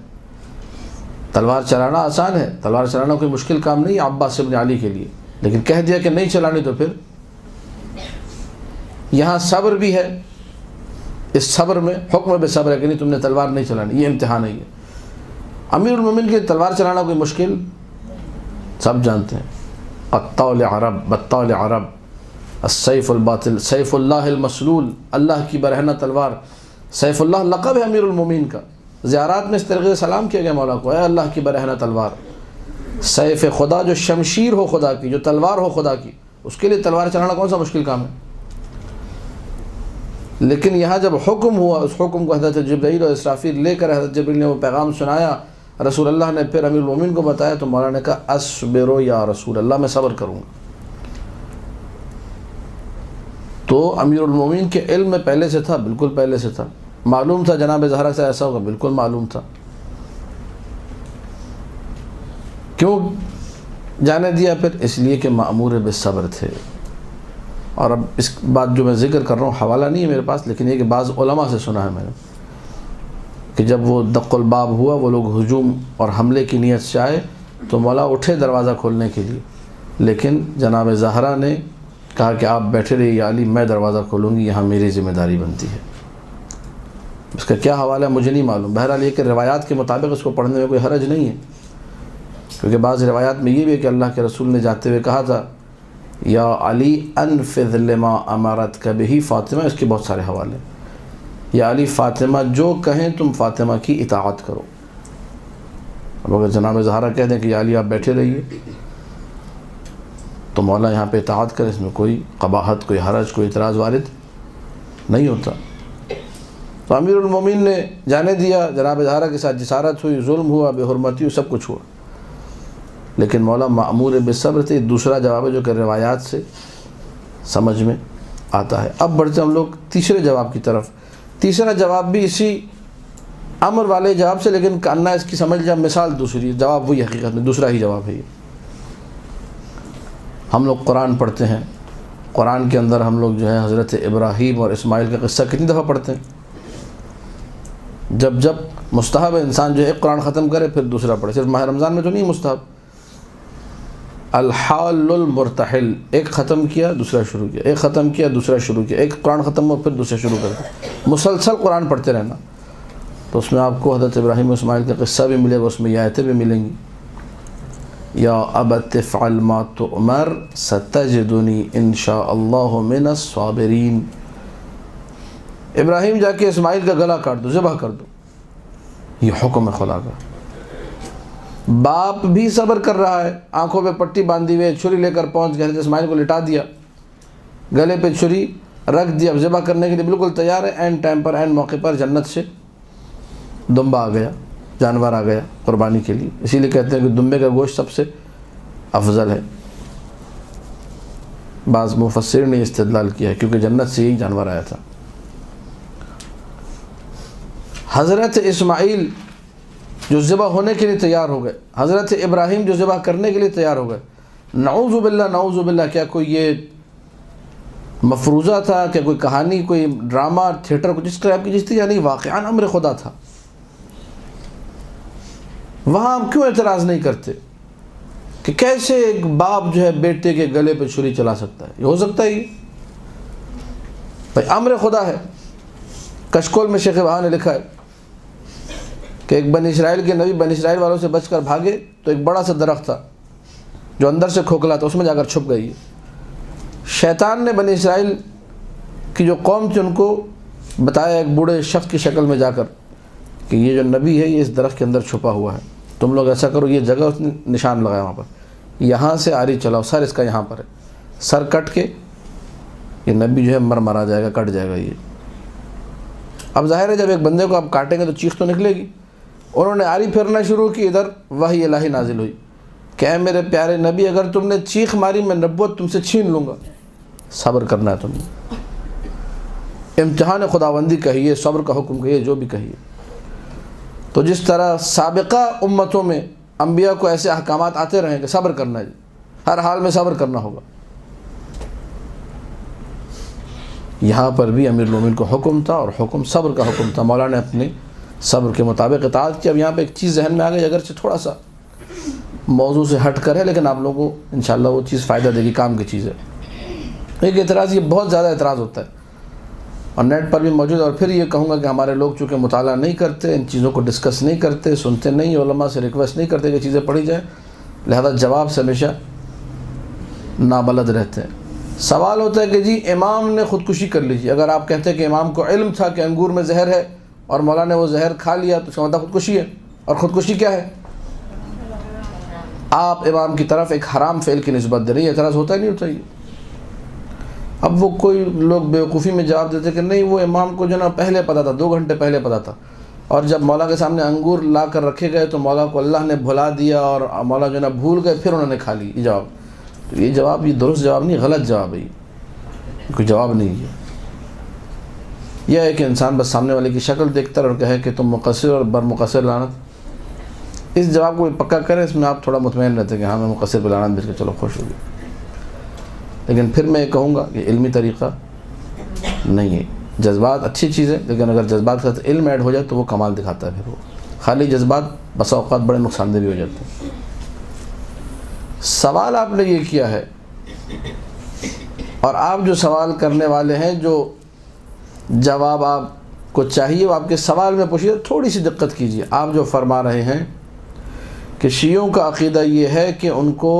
تلوار چلانا آسان ہے، تلوار چلانا کوئی مشکل کام نہیں ہے عباس ابن علی کے لیے، لیکن کہہ دیا کہ نہیں چلانی تو پھر یہاں صبر بھی ہے۔ اس صبر میں حکم بے صبر ہے کہ نہیں تم نے تلوار نہیں چلانی، یہ امتحان نہیں ہے۔ امیر المومنین کے تلوار چلانا کوئی مشکل، سب جانتے ہیں۔ الطول عرب بطول عرب السیف الباطل سیف اللہ المسلول، اللہ کی برہنہ تلوار۔ سیف اللہ لقب ہے امیر المومنین کا، زیارات میں اس طریقے سے سلام کیا گیا مولا کو، اے اللہ کی برہنہ تلوار۔ سیف خدا جو شمشیر ہو خدا کی، جو تلوار ہو خدا کی، اس کے لیے تلوار چلانا کون سا مشکل کام ہے؟ لیکن یہاں جب حکم ہوا، اس حکم کو حضرت جبرائیل اور اسرافیل لے کر حضرت جبرائیل نے وہ پیغام سنایا، رسول اللہ نے پھر امیر المومنین کو بتایا، تو مولا نے کہا اصبرو یا رسول اللہ، میں صبر کروں گا۔ تو امیر المومنین کے علم میں پہلے سے تھا، بالکل پہلے سے تھا، معلوم تھا جناب زہرا سے ایسا ہوگا، بالکل معلوم تھا۔ کیوں جانے دیا پھر؟ اس لیے کہ مأمور بالصبر تھے۔ اور اب اس بات جو میں ذکر کر رہا ہوں حوالہ نہیں ہے میرے پاس، لیکن یہ کہ بعض علماء سے سنا ہے میں نے کہ جب وہ دق الباب ہوا، وہ لوگ ہجوم اور حملے کی نیت سے آئے تو مولا اٹھے دروازہ کھولنے کے لیے، لیکن جناب زہرا نے کہا کہ آپ بیٹھے رہیے یا علی، میں دروازہ کھولوں گی، یہاں میری ذمہ داری بنتی ہے۔ اس کا کیا حوالہ ہے مجھے نہیں معلوم، بہرحال یہ کہ روایات کے مطابق اس کو پڑھنے میں کوئی حرج نہیں ہے، کیونکہ بعض روایات میں یہ بھی ہے کہ اللہ کے رسول نے جاتے ہوئے کہا تھا یا علی انفذ لما امرتک بہ فاطمہ، اس کے بہت سارے حوالے، یا علی فاطمہ جو کہیں تم فاطمہ کی اطاعت کرو۔ اب اگر جناب زہرا کہہ دیں کہ یا علی آپ بیٹھے رہیے تو مولا یہاں پہ اطاعت کرے، اس میں کوئی قباحت، کوئی حرج، کوئی اعتراض وارد نہیں ہوتا۔ تو امیر المومنین نے جانے دیا، جناب زہرا کے ساتھ جسارت ہوئی، ظلم ہوا، بے حرمتی ہوئی، سب کچھ ہوا، لیکن مولا مأمور بالصبر تھے۔ دوسرا جواب ہے جو کہ روایات سے سمجھ میں آتا ہے۔ اب بڑھتے ہم لوگ تیسرے جواب کی طرف۔ تیسرا جواب بھی اسی امر والے جواب سے، لیکن کہنا اس کی سمجھ جا مثال دوسری، جواب وہی حقیقت میں دوسرا ہی جواب ہے یہ۔ ہم لوگ قرآن پڑھتے ہیں، قرآن کے اندر ہم لوگ جو ہے حضرت ابراہیم اور اسماعیل کا قصہ کتنی دفعہ پڑھتے ہیں؟ جب مستحب انسان جو ہے ایک قرآن ختم کرے پھر دوسرا پڑھے، صرف ماہ رمضان میں تو نہیں مستحب۔ الحال المرتحل، ایک ختم کیا دوسرا شروع کیا، ایک ختم کیا دوسرا شروع کیا، ایک قرآن ختم ہوا پھر دوسرا شروع کرتا، مسلسل قرآن پڑھتے رہنا۔ تو اس میں آپ کو حضرت ابراہیم و اسماعیل کا قصہ بھی ملے گا، اس میں یہ آیتیں بھی ملیں گی، یا ابت افعل ما تؤمر ستجدنی ان شاء اللہ من الصابرین۔ ابراہیم جا کے اسماعیل کا گلا کاٹ دو، ذبح کر دو، یہ حکم ہے خدا کا۔ باپ بھی صبر کر رہا ہے، آنکھوں پہ پٹی باندھی ہوئے، چھری لے کر پہنچ گئے، اسماعیل کو لٹا دیا، گلے پہ چھری رکھ دیا، اب ذبح کرنے کے لیے بالکل تیار ہے، اینڈ ٹائم پر، اینڈ موقع پر جنت سے دمبا آ گیا، جانور آ گیا قربانی کے لیے۔ اسی لیے کہتے ہیں کہ دمبے کا گوشت سب سے افضل ہے۔ بعض مفسرین نے استدلال کیا ہے کیونکہ جنت سے یہی جانور آیا تھا۔ حضرت اسماعیل جو ذبح ہونے کے لیے تیار ہو گئے، حضرت ابراہیم جو ذبح کرنے کے لیے تیار ہو گئے، نعوذ باللہ نعوذ باللہ، کیا کوئی یہ مفروضہ تھا، کیا کوئی کہانی، کوئی ڈرامہ تھیٹر کو جس طرح کی جس تھی، یعنی واقعاً امر خدا تھا۔ وہاں ہم کیوں اعتراض نہیں کرتے کہ کیسے ایک باپ جو ہے بیٹے کے گلے پہ چھری چلا سکتا ہے؟ یہ ہو سکتا ہے؟ یہ بھائی امر خدا ہے۔ کشکول میں شیخ بہا نے لکھا ہے کہ ایک بنی اسرائیل کے نبی بنی اسرائیل والوں سے بچ کر بھاگے تو ایک بڑا سا درخت تھا جو اندر سے کھوکھلا تھا، اس میں جا کر چھپ گئی۔ شیطان نے بنی اسرائیل کی جو قوم تھی ان کو بتایا ایک بوڑھے شخص کی شکل میں جا کر کہ یہ جو نبی ہے یہ اس درخت کے اندر چھپا ہوا ہے، تم لوگ ایسا کرو، یہ جگہ اس نے نشان لگایا وہاں پر، یہاں سے آری چلاؤ، سر اس کا یہاں پر ہے، سر کٹ کے یہ نبی جو ہے مرا جائے گا، کٹ جائے گا۔ یہ اب ظاہر ہے جب ایک بندے کو آپ کاٹیں گے تو چیخ تو نکلے گی۔ انہوں نے آری پھیرنا شروع کی، ادھر وحی الہی نازل ہوئی کہ اے میرے پیارے نبی، اگر تم نے چیخ ماری میں نبوت تم سے چھین لوں گا، صبر کرنا ہے تم نے، امتحان خداوندی کہیے، صبر کا حکم کہیے، جو بھی کہیے۔ تو جس طرح سابقہ امتوں میں انبیاء کو ایسے احکامات آتے رہے کہ صبر کرنا ہے، ہر حال میں صبر کرنا ہوگا، یہاں پر بھی امیر المومنین کو حکم تھا اور حکم صبر کا حکم تھا۔ مولا نے اپنے صبر کے مطابق اطاعت کی۔ اب یہاں پہ ایک چیز ذہن میں آ گئی، اگرچہ تھوڑا سا موضوع سے ہٹ کر ہے، لیکن آپ لوگوں کو انشاءاللہ وہ چیز فائدہ دے گی، کام کی چیز ہے۔ ایک اعتراض، یہ بہت زیادہ اعتراض ہوتا ہے اور نیٹ پر بھی موجود ہے، اور پھر یہ کہوں گا کہ ہمارے لوگ چونکہ مطالعہ نہیں کرتے، ان چیزوں کو ڈسکس نہیں کرتے، سنتے نہیں، علماء سے ریکویسٹ نہیں کرتے کہ چیزیں پڑھی جائیں، لہذا جواب سے ہمیشہ نابلد رہتے ہیں۔ سوال ہوتا ہے کہ جی امام نے خودکشی کر لیجیے، اگر آپ کہتے ہیں کہ امام کو علم تھا کہ انگور میں زہر ہے اور مولا نے وہ زہر کھا لیا تو اس کا مطلب خودکشی ہے، اور خودکشی کیا ہے؟ آپ امام کی طرف ایک حرام فعل کی نسبت دے رہی ہے، اعتراض ہوتا ہی نہیں ہوتا۔ یہ اب وہ کوئی لوگ بیوقوفی میں جواب دیتے کہ نہیں، وہ امام کو جو نا پہلے پتہ تھا، 2 گھنٹے پہلے پتہ تھا، اور جب مولا کے سامنے انگور لا کر رکھے گئے تو مولا کو اللہ نے بھلا دیا اور مولا جو نا بھول گئے، پھر انہوں نے کھا لی۔ یہ جواب، تو یہ جواب، یہ درست جواب نہیں، غلط جواب ہے، یہ کوئی جواب نہیں ہے۔ یہ ہے کہ انسان بس سامنے والے کی شکل دیکھتا ہے اور کہے کہ تم مقصر اور برمقصر لعنت، اس جواب کو پکا کریں، اس میں آپ تھوڑا مطمئن رہتے ہیں کہ ہاں میں مقصر پہ لعنت بھیج کے چلو خوش ہو گیا۔ لیکن پھر میں یہ کہوں گا کہ علمی طریقہ نہیں ہے۔ جذبات اچھی چیز ہے، لیکن اگر جذبات کے ساتھ علم ایڈ ہو جائے تو وہ کمال دکھاتا ہے۔ پھر وہ خالی جذبات بسا اوقات بڑے نقصان دہ بھی ہو جاتے ہیں۔ سوال آپ نے یہ کیا ہے، اور آپ جو سوال کرنے والے ہیں، جو جواب آپ کو چاہیے وہ آپ کے سوال میں پوچھیے، تھوڑی سی دقت کیجیے۔ آپ جو فرما رہے ہیں کہ شیعوں کا عقیدہ یہ ہے کہ ان کو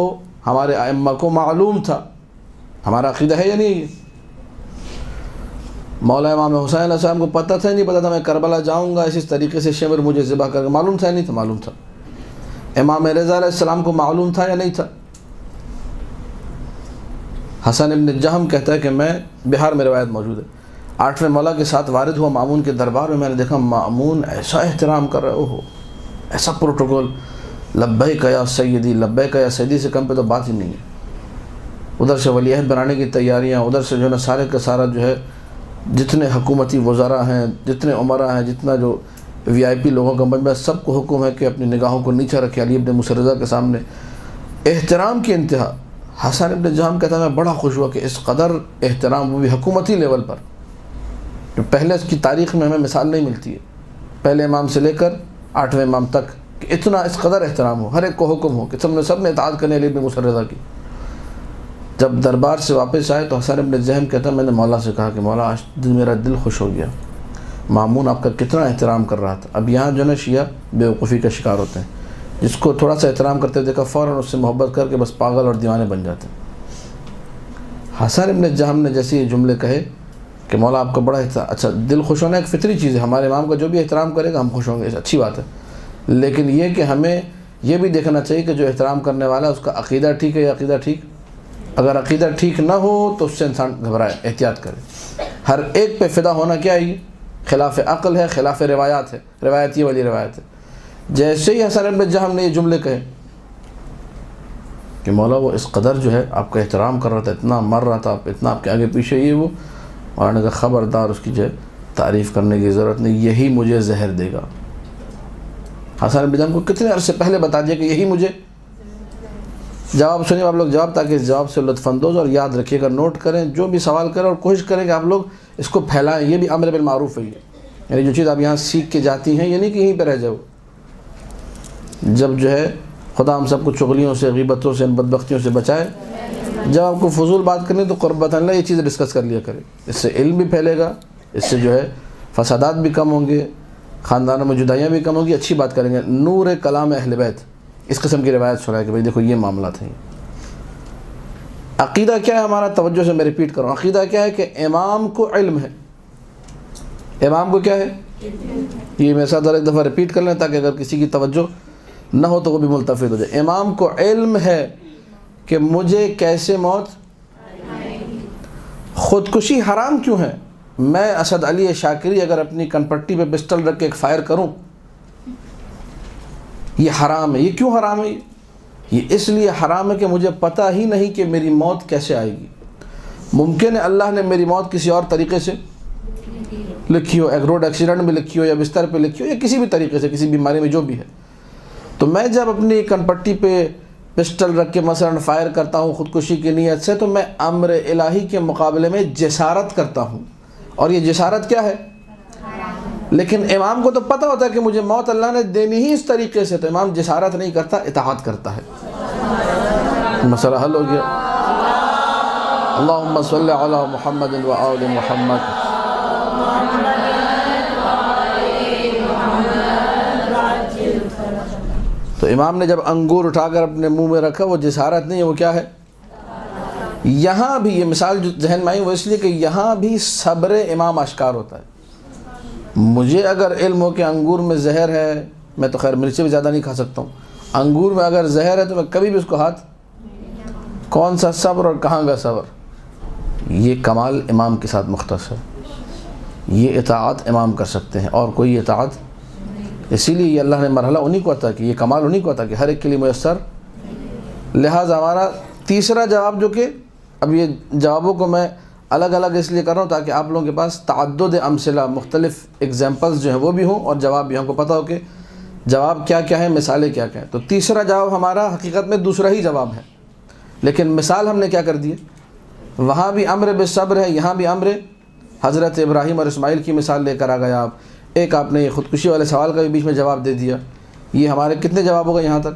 ہمارے ائمہ کو معلوم تھا، ہمارا عقیدہ ہے یا نہیں؟ یہ مولا امام حسین علیہ السلام کو پتہ تھا نہیں پتہ تھا میں کربلا جاؤں گا، اسی طریقے سے شمر مجھے ذبح کر کے، معلوم تھا یا نہیں تھا؟ معلوم تھا۔ امام رضا علیہ السلام کو معلوم تھا یا نہیں تھا؟ حسن ابن جہم کہتا ہے کہ میں بہار میں روایت موجود ہے، 8ویں مولا کے ساتھ وارد ہوا مامون کے دربار میں نے دیکھا مامون ایسا احترام کر رہا ہے، اوہو ایسا پروٹوکول، لبیک یا سیدی، لبیک یا سیدی سے کم پہ تو بات ہی نہیں ہے۔ ادھر سے ولی عہد بنانے کی تیاریاں، ادھر سے جو ہے نا سارے کا سارا جو ہے جتنے حکومتی وزراء ہیں، جتنے عمراء ہیں، جتنا جو وی آئی پی لوگوں کا مجمع، سب کو حکم ہے کہ اپنی نگاہوں کو نیچے رکھے علی ابن موسیٰ رضا کے سامنے، احترام کی انتہا۔ حسن ابن جہم کہتا ہے میں بڑا خوش ہوا کہ اس قدر احترام، وہ بھی حکومتی لیول پر، جو پہلے اس کی تاریخ میں ہمیں مثال نہیں ملتی ہے، پہلے امام سے لے کر 8ویں امام تک، کہ اتنا اس قدر احترام ہو، ہر ایک کو حکم ہو کہ سب نے اطاعت کرنے علی ابن موسیٰ رضا کی۔ جب دربار سے واپس آئے تو حسن ابن جہم کہتا ہے میں نے مولا سے کہا کہ مولا آج میرا دل خوش ہو گیا، مامون آپ کا کتنا احترام کر رہا تھا. اب یہاں جو ہے نا شیعہ بیوقوفی کا شکار ہوتے ہیں, جس کو تھوڑا سا احترام کرتے دیکھا فوراً اس سے محبت کر کے بس پاگل اور دیوانے بن جاتے ہیں. حسن ابن جہم نے جیسے یہ جملے کہے کہ مولا آپ کا بڑا اچھا, دل خوش ہونا ایک فطری چیز ہے, ہمارے امام کا جو بھی احترام کرے گا ہم خوش ہوں گے, اچھی بات ہے. لیکن یہ کہ ہمیں یہ بھی دیکھنا چاہیے کہ جو احترام کرنے والا ہے اس کا عقیدہ ٹھیک ہے یا عقیدہ ٹھیک. اگر عقیدہ ٹھیک نہ ہو تو اس سے انسان گھبرائے, احتیاط کرے. ہر ایک پہ فدا ہونا کیا ہے, یہ خلاف عقل ہے, خلاف روایات ہے, روایت یہ والی روایت ہے. جیسے ہی حسن ابن جہم نے یہ جملے کہے کہ مولا وہ اس قدر جو ہے آپ کا احترام کر رہا تھا, اتنا مر رہا تھا, اتنا آپ کے آگے پیچھے یہ وہ, اور نے کہا خبردار اس کی جو ہے تعریف کرنے کی ضرورت نہیں, یہی مجھے زہر دے گا. حسن ابن جہم کو کتنے عرصے پہلے بتا دیا کہ یہی مجھے. جواب سنیں آپ لوگ جواب, تاکہ اس جواب سے لطف اندوز, اور یاد رکھیے گا, نوٹ کریں, جو بھی سوال کریں اور کوشش کریں کہ آپ لوگ اس کو پھیلائیں. یہ بھی امر بالمعروف ہے, یعنی جو چیز آپ یہاں سیکھ کے جاتی ہیں یہ نہیں کہ یہیں پہ رہ جاؤ. جب جو ہے خدا ہم سب کو چغلیوں سے, غیبتوں سے, بدبختیوں سے بچائے. جب آپ کو فضول بات کرنی تو قربت اللہ یہ چیز ڈسکس کر لیا کرے, اس سے علم بھی پھیلے گا, اس سے جو ہے فسادات بھی کم ہوں گے, خاندانوں میں جدائیاں بھی کم ہوں گی, اچھی بات کریں گے. نور کلام اہل بیت, اس قسم کی روایت سنائے کہ بھائی دیکھو یہ معاملات ہیں. عقیدہ کیا ہے ہمارا, توجہ سے میں ریپیٹ کروں, عقیدہ کیا ہے کہ امام کو علم ہے. امام کو کیا ہے, یہ میرے ساتھ ایک دفعہ ریپیٹ کر لیں تاکہ اگر کسی کی توجہ نہ ہو تو وہ بھی ملتفت ہو جائے. امام کو علم ہے کہ مجھے کیسے موت, خودکشی حرام کیوں ہے. میں اسد علی شاکری اگر اپنی کنپٹی پہ پسٹل رکھ کے ایک فائر کروں یہ حرام ہے. یہ کیوں حرام ہے, یہ اس لیے حرام ہے کہ مجھے پتہ ہی نہیں کہ میری موت کیسے آئے گی. ممکن ہے اللہ نے میری موت کسی اور طریقے سے لکھی ہو, ایک روڈ ایکسیڈنٹ میں لکھی ہو, یا بستر پہ لکھی ہو, یا کسی بھی طریقے سے, کسی بیماری میں جو بھی ہے. تو میں جب اپنی کنپٹی پہ پسٹل رکھ کے مثلا فائر کرتا ہوں خودکشی کی نیت سے, تو میں امر الہی کے مقابلے میں جسارت کرتا ہوں, اور یہ جسارت کیا ہے. لیکن امام کو تو پتہ ہوتا ہے کہ مجھے موت اللہ نے دینی ہی اس طریقے سے, تو امام جسارت نہیں کرتا, اطاعت کرتا ہے. مسئلہ حل ہو گیا. اللہم صلی علی محمد و آل محمد. تو امام نے جب انگور اٹھا کر اپنے منہ میں رکھا, وہ جسارت نہیں ہے, وہ کیا ہے. یہاں بھی یہ مثال جو ذہن میں آئی وہ اس لیے کہ یہاں بھی صبر امام اشکار ہوتا ہے. مجھے اگر علم ہو کہ انگور میں زہر ہے, میں تو خیر مرچیں بھی زیادہ نہیں کھا سکتا ہوں, انگور میں اگر زہر ہے تو میں کبھی بھی اس کو ہاتھ, کون سا صبر اور کہاں کا صبر. یہ کمال امام کے ساتھ مختص ہے, یہ اطاعت امام کر سکتے ہیں اور کوئی اطاعت. اسی لیے یہ اللہ نے مرحلہ انہی کو عطا کہ یہ کمال انہی کو عطا کہ ہر ایک کے لیے میسر. لہٰذا ہمارا تیسرا جواب, جو کہ اب یہ جوابوں کو میں الگ الگ اس لیے کر رہا ہوں تاکہ آپ لوگوں کے پاس تعدد امثلہ, مختلف ایگزامپلز جو ہیں وہ بھی ہوں, اور جواب بھی ہم کو پتہ ہو کہ جواب کیا کیا ہے, مثالیں کیا کیا ہیں. تو تیسرا جواب ہمارا حقیقت میں دوسرا ہی جواب ہے, لیکن مثال ہم نے کیا کر دی ہے. وہاں بھی امر بالصبر ہے, یہاں بھی امر. حضرت ابراہیم اور اسماعیل کی مثال لے کر آ گئے آپ. ایک آپ نے یہ خودکشی والے سوال کا بھی بیچ میں جواب دے دیا. یہ ہمارے کتنے جواب ہو گئے یہاں تک,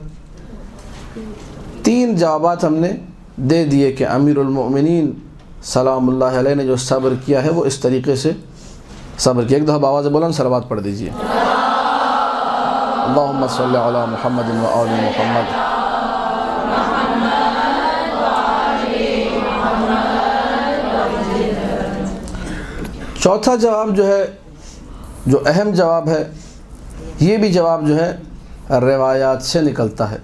3 جوابات ہم نے دے دیے کہ امیر المؤمنین سلام اللہ علیہ نے جو صبر کیا ہے وہ اس طریقے سے صبر کیا. ایک دفعہ آواز بلند صلوات پڑھ دیجئے. اللہم صلی علی محمد و آل محمد. چوتھا جواب جو ہے, جو اہم جواب ہے, یہ بھی جواب جو ہے روایات سے نکلتا ہے.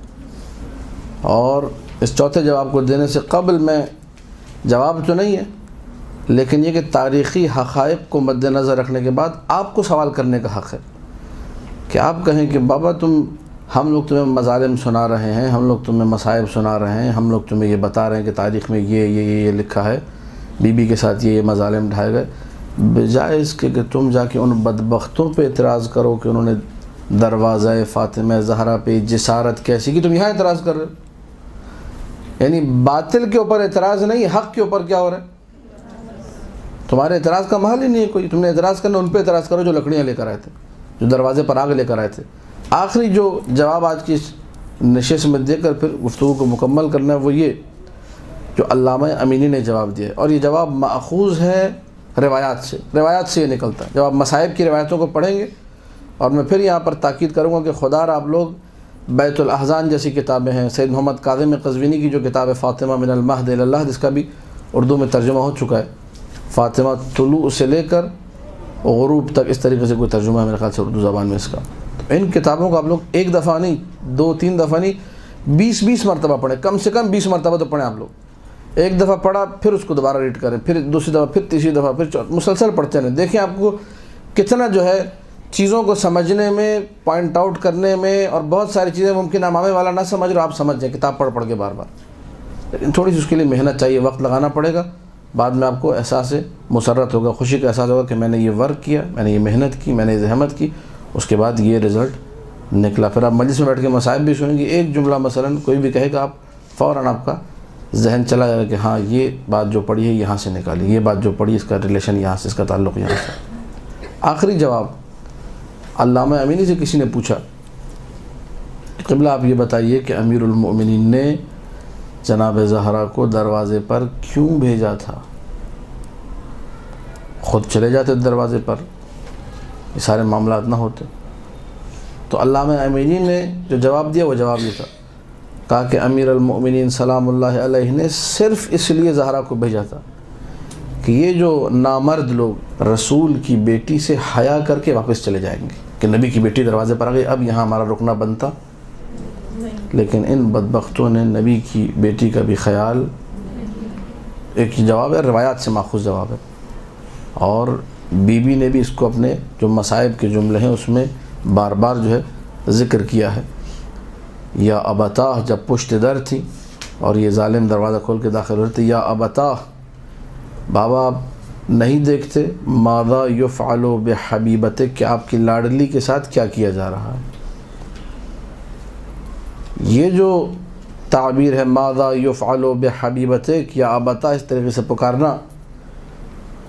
اور اس چوتھے جواب کو دینے سے قبل میں, جواب تو نہیں ہے لیکن یہ کہ تاریخی حقائق کو مد نظر رکھنے کے بعد آپ کو سوال کرنے کا حق ہے کہ آپ کہیں کہ بابا ہم لوگ تمہیں مظالم سنا رہے ہیں, ہم لوگ تمہیں مصائب سنا رہے ہیں, ہم لوگ تمہیں یہ بتا رہے ہیں کہ تاریخ میں یہ لکھا ہے, بی بی کے ساتھ یہ مظالم ڈھائے گئے. بجائے اس کے کہ تم جا کے ان بدبختوں پہ اعتراض کرو کہ انہوں نے دروازہ فاطمہ زہرا پہ جسارت کیسی کی, تم یہاں اعتراض کر رہے ہو. یعنی باطل کے اوپر اعتراض نہیں, حق کے اوپر کیا ہو رہا ہے. تمہارے اعتراض کا محل ہی نہیں ہے کوئی. تم نے اعتراض کرنا ان پہ اعتراض کرو جو لکڑیاں لے کر آئے تھے, جو دروازے پر آگ لے کر آئے تھے. آخری جو جواب آج کی نشست میں دے کر پھر گفتگو کو مکمل کرنا ہے وہ یہ جو علامہ امینی نے جواب دیا, اور یہ جواب ماخوذ ہے روایات سے یہ نکلتا ہے. جب آپ مصائب کی روایتوں کو پڑھیں گے، اور میں پھر یہاں پر تاکید کروں گا کہ خدا را آپ لوگ بیت الاحزان جیسی کتابیں ہیں، سید محمد کاظم قزوینی کی جو کتاب ہے فاطمہ من المہد الی اللہ، جس کا بھی اردو میں ترجمہ ہو چکا ہے، فاطمہ طلوع سے لے کر غروب تک، اس طریقے سے کوئی ترجمہ ہے میرے خیال سے اردو زبان میں اس کا. تو ان کتابوں کو آپ لوگ ایک دفعہ نہیں، 2-3 دفعہ نہیں، 20 مرتبہ پڑھیں، کم سے کم 20 مرتبہ تو پڑھیں آپ لوگ. ایک دفعہ پڑھا پھر اس کو دوبارہ ریڈ کریں، پھر دوسری دفعہ، پھر تیسری دفعہ، پھر مسلسل پڑھتے رہیں. دیکھیں آپ کو کتنا جو ہے چیزوں کو سمجھنے میں، پوائنٹ آؤٹ کرنے میں، اور بہت ساری چیزیں ممکن امامے والا نہ سمجھ رہے آپ سمجھ جائیں کتاب پڑھ کے بار بار. لیکن تھوڑی سی اس کے لیے محنت چاہیے، وقت لگانا پڑے گا. بعد میں آپ کو احساس مسرت ہوگا، خوشی کا احساس ہوگا کہ میں نے یہ ورک کیا، میں نے یہ محنت کی، میں نے یہ زحمت کی، اس کے بعد یہ رزلٹ نکلا. پھر آپ مجلس میں بیٹھ کے مصائب بھی سنیں گے، ایک جملہ مثلا کوئی بھی کہے گا، آپ فوراً آپ کا ذہن چلا جائے گا کہ ہاں یہ بات جو پڑھی ہے یہاں سے نکالی، یہ بات جو پڑھی اس کا ریلیشن یہاں سے، اس کا تعلق یہاں سے. آخری جواب علامہ امینی سے کسی نے پوچھا، قبلہ آپ یہ بتائیے کہ امیر المؤمنین نے جناب زہرا کو دروازے پر کیوں بھیجا تھا؟ خود چلے جاتے دروازے پر، یہ سارے معاملات نہ ہوتے. تو علامہ امینی نے جو جواب دیا وہ جواب یہ تھا، کہا کہ امیر المؤمنین سلام اللہ علیہ نے صرف اس لیے زہرا کو بھیجا تھا کہ یہ جو نامرد لوگ رسول کی بیٹی سے حیا کر کے واپس چلے جائیں گے کہ نبی کی بیٹی دروازے پر آ گئی، اب یہاں ہمارا رکنا بنتا. لیکن ان بدبختوں نے نبی کی بیٹی کا بھی خیال، ایک جواب ہے روایات سے ماخوذ جواب ہے، اور بی بی نے بھی اس کو اپنے جو مصائب کے جملے ہیں اس میں بار بار جو ہے ذکر کیا ہے. یا ابتاہ جب پشت در تھی اور یہ ظالم دروازہ کھول کے داخل ہوتے، یا ابتاہ بابا آپ نہیں دیکھتے، ماذا یفعل بحبیبتک کہ آپ کی لاڈلی کے ساتھ کیا کیا جا رہا ہے. یہ جو تعبیر ہے ماذا یفعل بحبیبتک یا ابتاہ، اس طریقے سے پکارنا،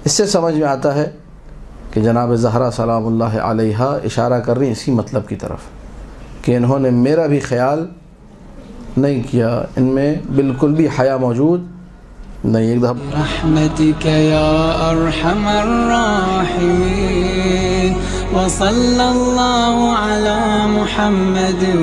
اس سے سمجھ میں آتا ہے کہ جناب زہرا سلام اللہ علیہ اشارہ کر رہی ہیں اسی مطلب کی طرف کہ انہوں نے میرا بھی خیال نہیں کیا، ان میں بالکل بھی حیا موجود نہیں. ایک دفعہ رحمتک یا ارحم الراحمین وصلی اللہ علی محمد و